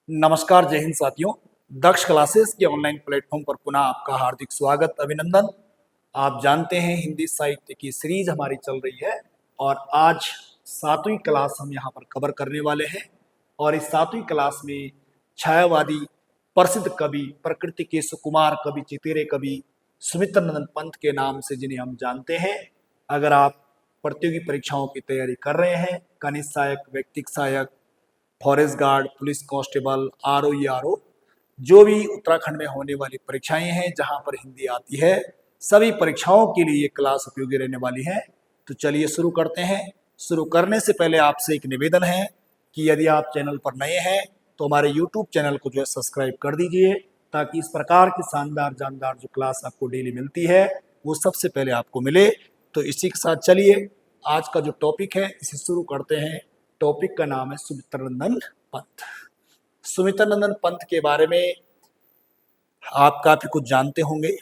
नमस्कार, जय हिंद साथियों। दक्ष क्लासेस के ऑनलाइन प्लेटफॉर्म पर पुनः आपका हार्दिक स्वागत, अभिनंदन। आप जानते हैं हिंदी साहित्य की सीरीज हमारी चल रही है और आज 7वीं क्लास हम यहाँ पर कवर करने वाले हैं। और इस 7वीं क्लास में छायावादी प्रसिद्ध कवि, प्रकृति के सुकुमार कवि, चितेरे कवि सुमित्र नंदन पंत के नाम से जिन्हें हम जानते हैं। अगर आप प्रतियोगी परीक्षाओं की तैयारी कर रहे हैं, कनिष्ठ सहायक, व्यक्तिक सहायक, forest guard, police constable, RO, जो भी उत्तराखंड में होने वाली परीक्षाएं हैं जहां पर हिंदी आती है, सभी परीक्षाओं के लिए ये क्लास उपयोगी रहने वाली है। तो चलिए शुरू करते हैं। शुरू करने से पहले आपसे एक निवेदन है कि यदि आप चैनल पर नए हैं तो हमारे यूट्यूब चैनल को जो है सब्सक्राइब कर दीजिए, ताकि इस प्रकार की शानदार जानदार जो क्लास आपको डेली मिलती है वो सबसे पहले आपको मिले। तो इसी के साथ चलिए आज का जो टॉपिक है इसे शुरू करते हैं। टॉपिक का नाम है सुमित्र नंदन पंत। सुमित्र नंदन पंत के बारे में आप काफी कुछ जानते होंगे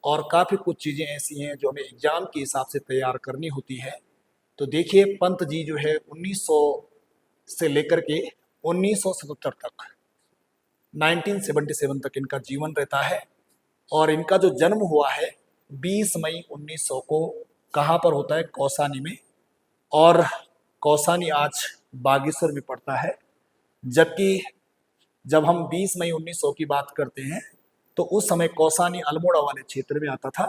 और काफी कुछ चीजें ऐसी हैं जो हमें एग्जाम के हिसाब से तैयार करनी होती है। तो देखिए, पंत जी जो है 1900 से लेकर के 1977 तक, 1977 तक इनका जीवन रहता है। और इनका जो जन्म हुआ है 20 मई 1900 को कहाँ पर होता है? कौसानी में। और कौसानी आज बागेश्वर में पड़ता है। जबकि जब हम 20 मई 1900 की बात करते हैं तो उस समय कौसानी अल्मोड़ा वाले क्षेत्र में आता था।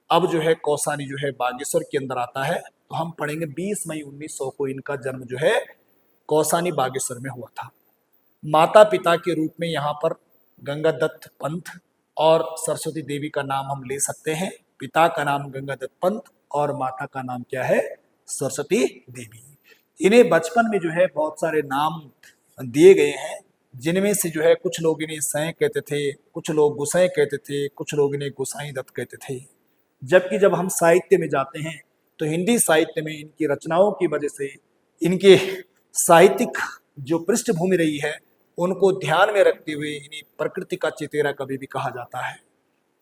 अब जो है कौसानी जो है बागेश्वर के अंदर आता है। तो हम पढ़ेंगे 20 मई 1900 को इनका जन्म जो है कौसानी बागेश्वर में हुआ था। माता पिता के रूप में यहाँ पर गंगादत्त पंत और सरस्वती देवी का नाम हम ले सकते हैं। पिता का नाम गंगादत्त पंत और माता का नाम क्या है? सरस्वती देवी। इन्हें बचपन में जो है बहुत सारे नाम दिए गए हैं, जिनमें से जो है कुछ लोग इन्हें सैं कहते थे, कुछ लोग गुसैं कहते थे, कुछ लोग इन्हें गुसाई दत्त कहते थे। जबकि जब हम साहित्य में जाते हैं तो हिंदी साहित्य में इनकी रचनाओं की वजह से इनके साहित्यिक जो पृष्ठभूमि रही है उनको ध्यान में रखते हुए इन्हें प्रकृति का चितेरा कवि भी कहा जाता है।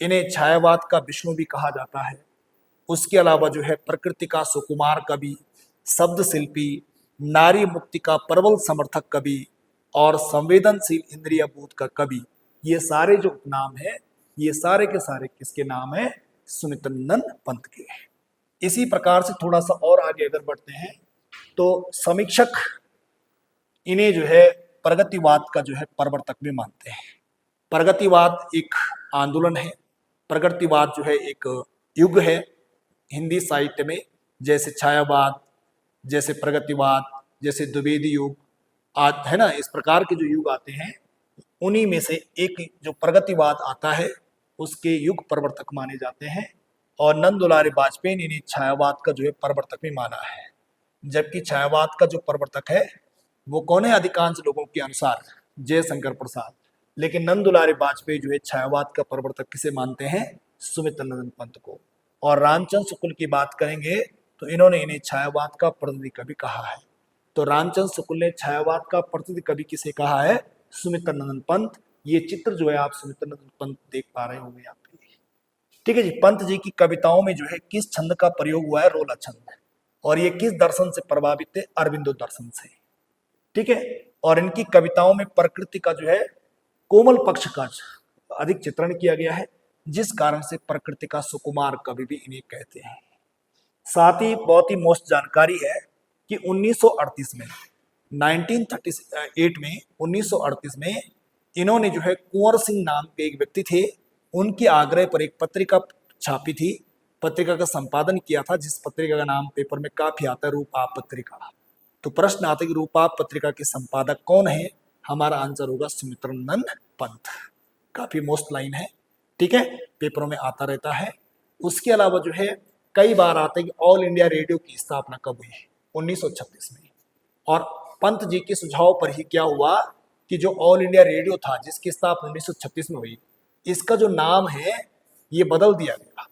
इन्हें छायावाद का विष्णु भी कहा जाता है। उसके अलावा जो है प्रकृति का सुकुमार कवि, शब्द शिल्पी, नारी मुक्ति का प्रबल समर्थक कवि और संवेदनशील इंद्रिय बोध का कवि, ये सारे जो नाम है ये सारे के सारे किसके नाम है? सुमित्र नंदन पंत के। इसी प्रकार से थोड़ा सा और आगे अगर बढ़ते हैं तो समीक्षक इन्हें जो है प्रगतिवाद का जो है प्रवर्तक भी मानते हैं। प्रगतिवाद एक आंदोलन है, प्रगतिवाद जो है एक युग है हिंदी साहित्य में। जैसे छायावाद, जैसे प्रगतिवाद, जैसे द्विवेदी युग आज है ना, इस प्रकार के जो युग आते हैं उन्हीं में से एक जो प्रगतिवाद आता है उसके युग प्रवर्तक माने जाते हैं। और नंद दुलारे वाजपेयी ने इन्हें छायावाद का जो है प्रवर्तक भी माना है। जबकि छायावाद का जो प्रवर्तक है वो कौन है? अधिकांश लोगों के अनुसार जयशंकर प्रसाद। लेकिन नंद दुलारे वाजपेयी जो है छायावाद का प्रवर्तक किसे मानते हैं? सुमित्र नंदन पंत को। और रामचंद्र शुक्ल की बात करेंगे तो इन्होंने इन्हें छायावाद का प्रतिनिधि कवि कहा है। तो रामचंद्र शुक्ल ने छायावाद का प्रतिनिधि कवि किसे कहा है? सुमित्र नंदन पंत। ये चित्र जो है आप सुमित्र नंदन पंत देख पा रहे होंगे यहाँ पे। ठीक है जी। पंत जी की कविताओं में जो है किस छंद का प्रयोग हुआ है? रोला छंद। और ये किस दर्शन से प्रभावित है? अरविंदो दर्शन से। ठीक है। और इनकी कविताओं में प्रकृति का जो है कोमल पक्ष का अधिक चित्रण किया गया है, जिस कारण से प्रकृति का सुकुमार कवि भी इन्हें कहते हैं। साथ ही बहुत ही मोस्ट जानकारी है कि 1938 में 1938 में 1938 में इन्होंने जो है कुंवर सिंह नाम के एक व्यक्ति थे, उनके आग्रह पर एक पत्रिका छापी थी, पत्रिका का संपादन किया था, जिस पत्रिका का नाम पेपर में काफी आता है, रूपाप पत्रिका। तो प्रश्न आता है कि रूपाप पत्रिका के संपादक कौन है? हमारा आंसर होगा सुमित्र नंदन पंत। काफी मोस्ट लाइन है, ठीक है, पेपरों में आता रहता है। उसके अलावा जो है कई बार आता है कि ऑल इंडिया रेडियो की स्थापना कब हुई? 1936 में। और पंत जी के सुझाव पर ही क्या हुआ कि जो ऑल इंडिया रेडियो था जिसकी स्थापना 1936 में हुई, इसका जो नाम है ये बदल दिया गया।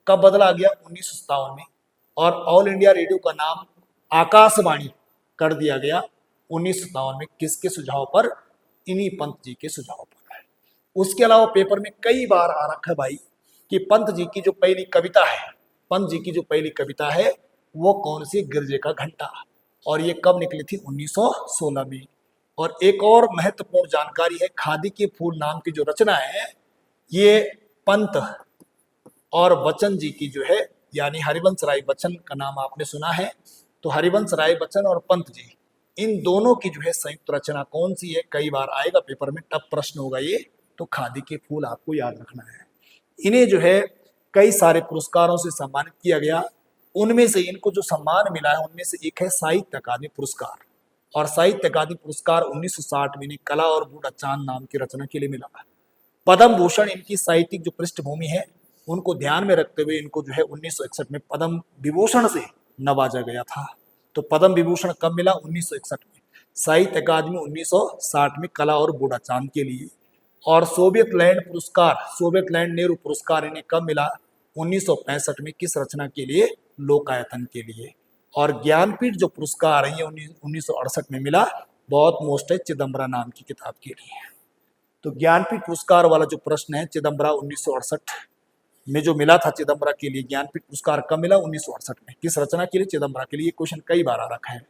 कब बदला गया? 1957 में। और ऑल इंडिया रेडियो का नाम आकाशवाणी कर दिया गया 1957 में। किसके सुझाव पर? इन्हीं पंत जी के सुझाव पर है। उसके अलावा पेपर में कई बार आ रखा है भाई कि पंत जी की जो पहली कविता है, पंत जी की जो पहली कविता है वो कौन सी? गिरजे का घंटा। और ये कब निकली थी? 1916 में। और एक और महत्वपूर्ण जानकारी है, खादी के फूल नाम की जो रचना है ये पंत और बच्चन जी की जो है, यानी हरिवंश राय बच्चन का नाम आपने सुना है, तो हरिवंश राय बच्चन और पंत जी, इन दोनों की जो है संयुक्त रचना कौन सी है, कई बार आएगा पेपर में, टफ प्रश्न होगा ये, तो खादी के फूल आपको याद रखना है। इन्हें जो है कई सारे पुरस्कारों से सम्मानित किया गया, उनमें से इनको जो सम्मान मिला है उनमें से एक है साहित्य अकादमी पुरस्कार, और साहित्य अकादमी पुरस्कार 1960 में इन्हें कला और बूढ़ा चांद नाम की रचना के लिए मिला। पद्म भूषण इनकी साहित्यिक जो पृष्ठभूमि है उनको ध्यान में रखते हुए इनको जो है 1961 में पद्म विभूषण से नवाजा गया था। तो पद्म विभूषण कब मिला? 1961 में। साहित्य अकादमी 1960 में कला और बूढ़ा चांद के लिए। और सोवियत लैंड पुरस्कार, सोवियत लैंड नेहरू पुरस्कार इन्हें कब मिला? 1965 में। किस रचना के लिए? लोकायतन के लिए। और ज्ञानपीठ जो पुरस्कार है ये 1968 में मिला, बहुत मोस्ट है, चिदम्बरा नाम की किताब के लिए। तो ज्ञानपीठ पुरस्कार वाला जो प्रश्न है, चिदम्बरा 1968 में जो मिला था, चिदम्बरा के लिए ज्ञानपीठ पुरस्कार कब मिला? 1968 में। किस रचना के लिए? चिदम्बरा के लिए। ये क्वेश्चन कई बार आ रखा है।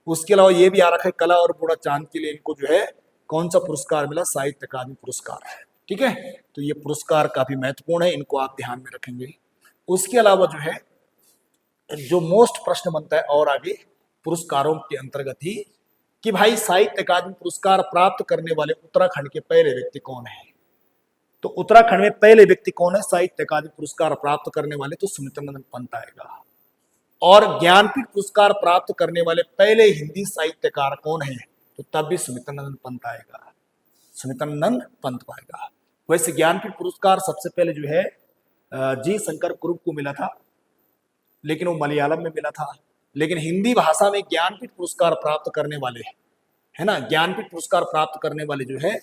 उसके अलावा ये भी आ रखा है, कला और बूढ़ा चांद के लिए इनको जो है कौन सा पुरस्कार मिला? साहित्य अकादमी पुरस्कार। ठीक है, तो ये पुरस्कार काफी महत्वपूर्ण है, इनको आप ध्यान में रखेंगे। उसके अलावा जो है जो मोस्ट प्रश्न बनता है और आगे पुरस्कारों के अंतर्गत ही, कि भाई साहित्य अकादमी पुरस्कार प्राप्त करने वाले उत्तराखंड के पहले व्यक्ति कौन है? तो उत्तराखंड में पहले व्यक्ति कौन है साहित्य अकादमी पुरस्कार प्राप्त करने वाले? तो सुमित्रानंद पंत आएगा। और ज्ञानपीठ पुरस्कार प्राप्त करने वाले पहले हिंदी साहित्यकार कौन है? तो तब भी सुमित्रानंद पंत आएगा, सुमित्रानंद पंत आएगा। वैसे ज्ञानपीठ पुरस्कार सबसे पहले जो है जी शंकर कुरुप को मिला था, लेकिन वो मलयालम में मिला था। लेकिन हिंदी भाषा में ज्ञानपीठ पुरस्कार प्राप्त करने वाले, है ना, ज्ञानपीठ पुरस्कार प्राप्त करने वाले जो है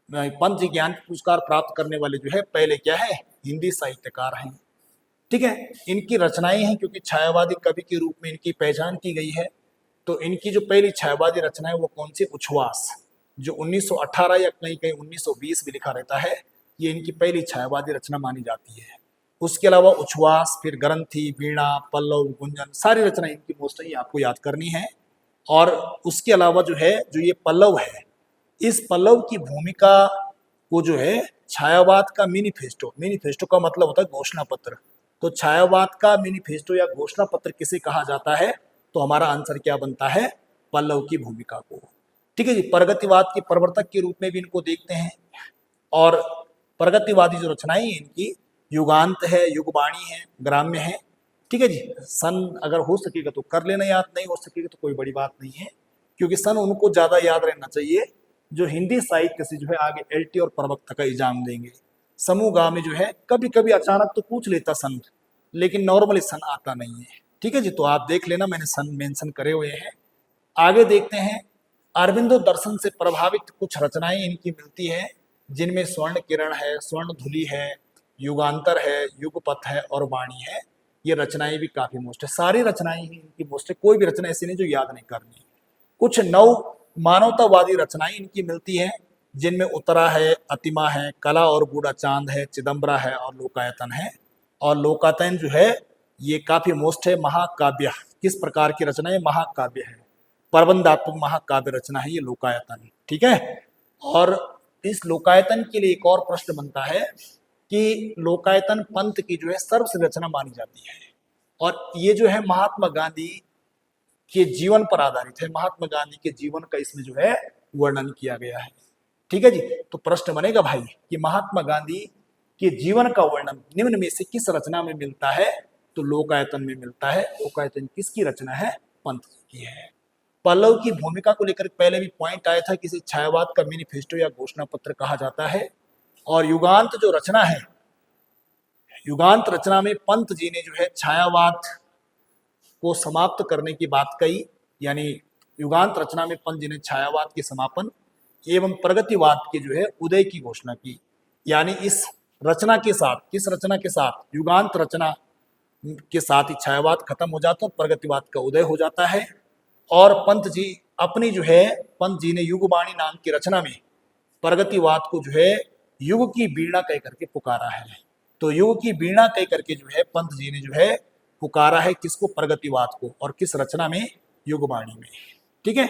पंत जी, ज्ञानपीठ पुरस्कार प्राप्त करने वाले जो है पहले क्या है? हिंदी साहित्यकार हैं। ठीक है, इनकी रचनाएं हैं, क्योंकि छायावादी कवि के रूप में इनकी पहचान की गई है। तो इनकी जो पहली छायावादी रचना है वो कौन सी? उच्छ्वास, जो 1918 या कहीं कहीं 1920 भी लिखा रहता है, ये इनकी पहली छायावादी रचना मानी जाती है। उसके अलावा उच्छ्वास, फिर ग्रंथि, वीणा, पल्लव, गुंजन, सारी रचना इनकी मोस्ट है, आपको याद करनी है। और उसके अलावा जो है, जो ये पल्लव है, इस पल्लव की भूमिका को जो है छायावाद का मैनिफेस्टो, मैनिफेस्टो का मतलब होता है घोषणा पत्र, तो छायावाद का मैनिफेस्टो या घोषणा पत्र किसे कहा जाता है? तो हमारा आंसर क्या बनता है? पल्लव की भूमिका को। ठीक है जी, प्रगतिवाद के प्रवर्तक के रूप में भी इनको देखते हैं। और प्रगतिवादी जो रचनाएं इनकी युगांत है, युगवाणी है, ग्राम्य है। ठीक है जी, सन अगर हो सकेगा तो कर लेना याद, नहीं हो सकेगा तो कोई बड़ी बात नहीं है, क्योंकि सन उनको ज्यादा याद रहना चाहिए जो हिंदी साहित्य से जो है आगे एलटी और प्रवक्ता का एग्जाम देंगे। समूह गा में जो है कभी कभी अचानक तो पूछ लेता सन, लेकिन नॉर्मली सन आता नहीं है। ठीक है जी, तो आप देख लेना, मैंने सन मेंशन करे हुए हैं। आगे देखते हैं, अरविंदो दर्शन से प्रभावित कुछ रचनाएं इनकी मिलती है, जिनमें स्वर्ण किरण है, स्वर्ण धुली है, युगांतर है, युगपथ है और वाणी है। ये रचनाएं भी काफी मोस्ट है, सारी रचनाएं ही इनकी मोस्ट है, कोई भी रचना ऐसी नहीं जो याद नहीं करनी। कुछ नव मानवतावादी रचनाएं इनकी मिलती हैं, जिनमें उत्तरा है, अतिमा है, कला और बूढ़ा चांद है, चिदम्बरा है और लोकायतन है। और लोकायतन जो है ये काफी मोस्ट है, महाकाव्य। किस प्रकार की रचना है? महाकाव्य है, प्रबंधात्मक महाकाव्य रचना है ये लोकायतन। ठीक है, और इस लोकायतन के लिए एक और प्रश्न बनता है कि लोकायतन पंत की जो है सर्वश्रेष्ठ रचना मानी जाती है, और ये जो है महात्मा गांधी के जीवन पर आधारित है। महात्मा गांधी के जीवन का इसमें जो है वर्णन किया गया है। ठीक है जी, तो प्रश्न बनेगा भाई कि महात्मा गांधी के जीवन का वर्णन निम्न में से किस रचना में मिलता है? तो लोकायतन में मिलता है। लोकायतन किसकी रचना है? पंत की है। पल्लव की भूमिका को लेकर पहले भी पॉइंट आया था कि इसे छायावाद का मैनिफेस्टो या घोषणा पत्र कहा जाता है। और युगांत जो रचना है, युगांत रचना में पंत जी ने जो है छायावाद को समाप्त करने की बात कही, यानी युगांत रचना में पंत जी ने छायावाद के समापन एवं प्रगतिवाद के जो है उदय की घोषणा की। यानी इस रचना के साथ, किस रचना के साथ? युगांत रचना के साथ ही छायावाद खत्म हो जाता है, प्रगतिवाद का उदय हो जाता है। और पंत जी अपनी जो है, पंत जी ने युगवाणी नाम की रचना में प्रगतिवाद को जो है युग की वीणा कह करके पुकारा है। तो युग की वीणा कह करके जो है पंत जी ने जो है पुकारा है किसको? प्रगतिवाद को। और किस रचना में? युगवाणी में। ठीक है,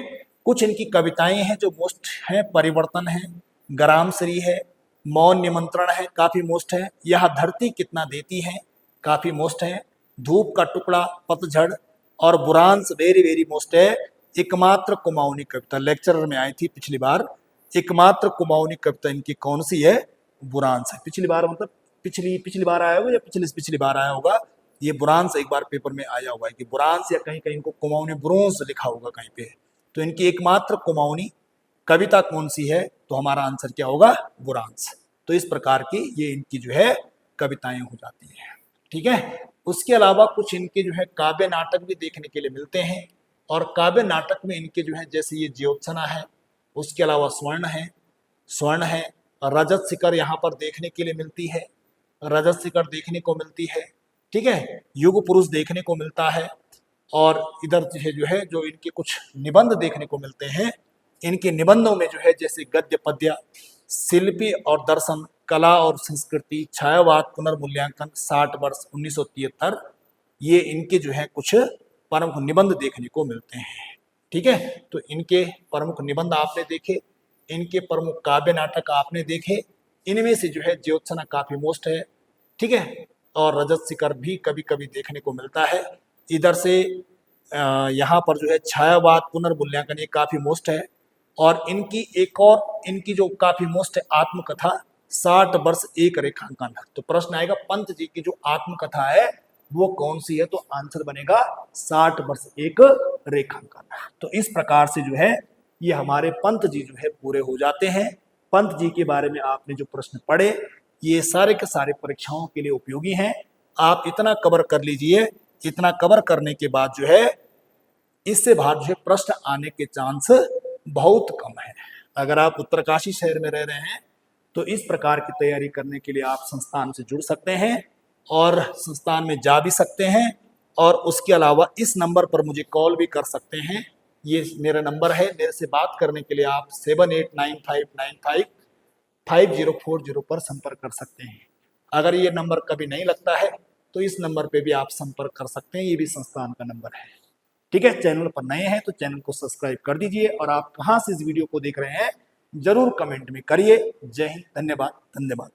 कुछ इनकी कविताएं हैं जो मोस्ट हैं, परिवर्तन है, ग्रामश्री है, मौन निमंत्रण है, काफी मोस्ट है, यह धरती कितना देती है, काफी मोस्ट है, धूप का टुकड़ा, पतझड़ और बुरांस वेरी वेरी मोस्ट है। एकमात्र कुमाऊनी कविता लेक्चरर में आई थी पिछली बार, एकमात्र कुमाऊनी कविता इनकी कौन सी है, बुरांस है। पिछली बार मतलब पिछली बार आया होगा या पिछली बार आया होगा, ये बुरांस एक बार पेपर में आया हुआ है कि बुरांस, या कहीं कहीं इनको कुमाऊनी ब्रोंस लिखा होगा कहीं पे। तो इनकी एकमात्र कुमाऊनी कविता कौन सी है, तो हमारा आंसर क्या होगा, बुरांस। तो इस प्रकार की ये इनकी जो है कविताएं हो जाती हैं, ठीक है। उसके अलावा कुछ इनके जो है काव्य नाटक भी देखने के लिए मिलते हैं, और काव्य नाटक में इनके जो है जैसे ये ज्योत्सना है, उसके अलावा स्वर्ण है, रजत शिखर यहाँ पर देखने के लिए मिलती है, रजत शिखर देखने को मिलती है, ठीक है, युग पुरुष देखने को मिलता है। और इधर जो है जो इनके कुछ निबंध देखने को मिलते हैं, इनके निबंधों में जो है जैसे गद्य पद्य, शिल्पी और दर्शन, कला और संस्कृति, छायावाद, पुनर्मूल्यांकन, 60 वर्ष 1973, ये इनके जो है कुछ प्रमुख निबंध देखने को मिलते हैं, ठीक है। तो इनके प्रमुख निबंध आपने देखे, इनके प्रमुख काव्य नाटक आपने देखे, इनमें से जो है ज्योत्सना काफी मोस्ट है, ठीक है, और रजत शिखर भी कभी कभी देखने को मिलता है। इधर से यहाँ पर जो है छायावाद, पुनर्मूल्यांकन, ये काफी मोस्ट है। और इनकी एक और इनकी जो काफी मोस्ट है आत्मकथा, 60 वर्ष एक रेखांकन। तो प्रश्न आएगा पंत जी की जो आत्मकथा है वो कौन सी है, तो आंसर बनेगा 60 वर्ष एक रेखांकन। तो इस प्रकार से जो है ये हमारे पंत जी जो है पूरे हो जाते हैं। पंत जी के बारे में आपने जो प्रश्न पढ़े ये सारे के सारे परीक्षाओं के लिए उपयोगी हैं। आप इतना कवर कर लीजिए, इतना कवर करने के बाद जो है इससे बाहर जो है प्रश्न आने के चांस बहुत कम है। अगर आप उत्तरकाशी शहर में रह रहे हैं तो इस प्रकार की तैयारी करने के लिए आप संस्थान से जुड़ सकते हैं और संस्थान में जा भी सकते हैं। और उसके अलावा इस नंबर पर मुझे कॉल भी कर सकते हैं, ये मेरा नंबर है। मेरे से बात करने के लिए आप 7895955040 पर संपर्क कर सकते हैं। अगर ये नंबर कभी नहीं लगता है तो इस नंबर पे भी आप संपर्क कर सकते हैं, ये भी संस्थान का नंबर है, ठीक है। चैनल पर नए हैं तो चैनल को सब्सक्राइब कर दीजिए, और आप कहाँ से इस वीडियो को देख रहे हैं जरूर कमेंट में करिए। जय हिंद, धन्यवाद, धन्यवाद।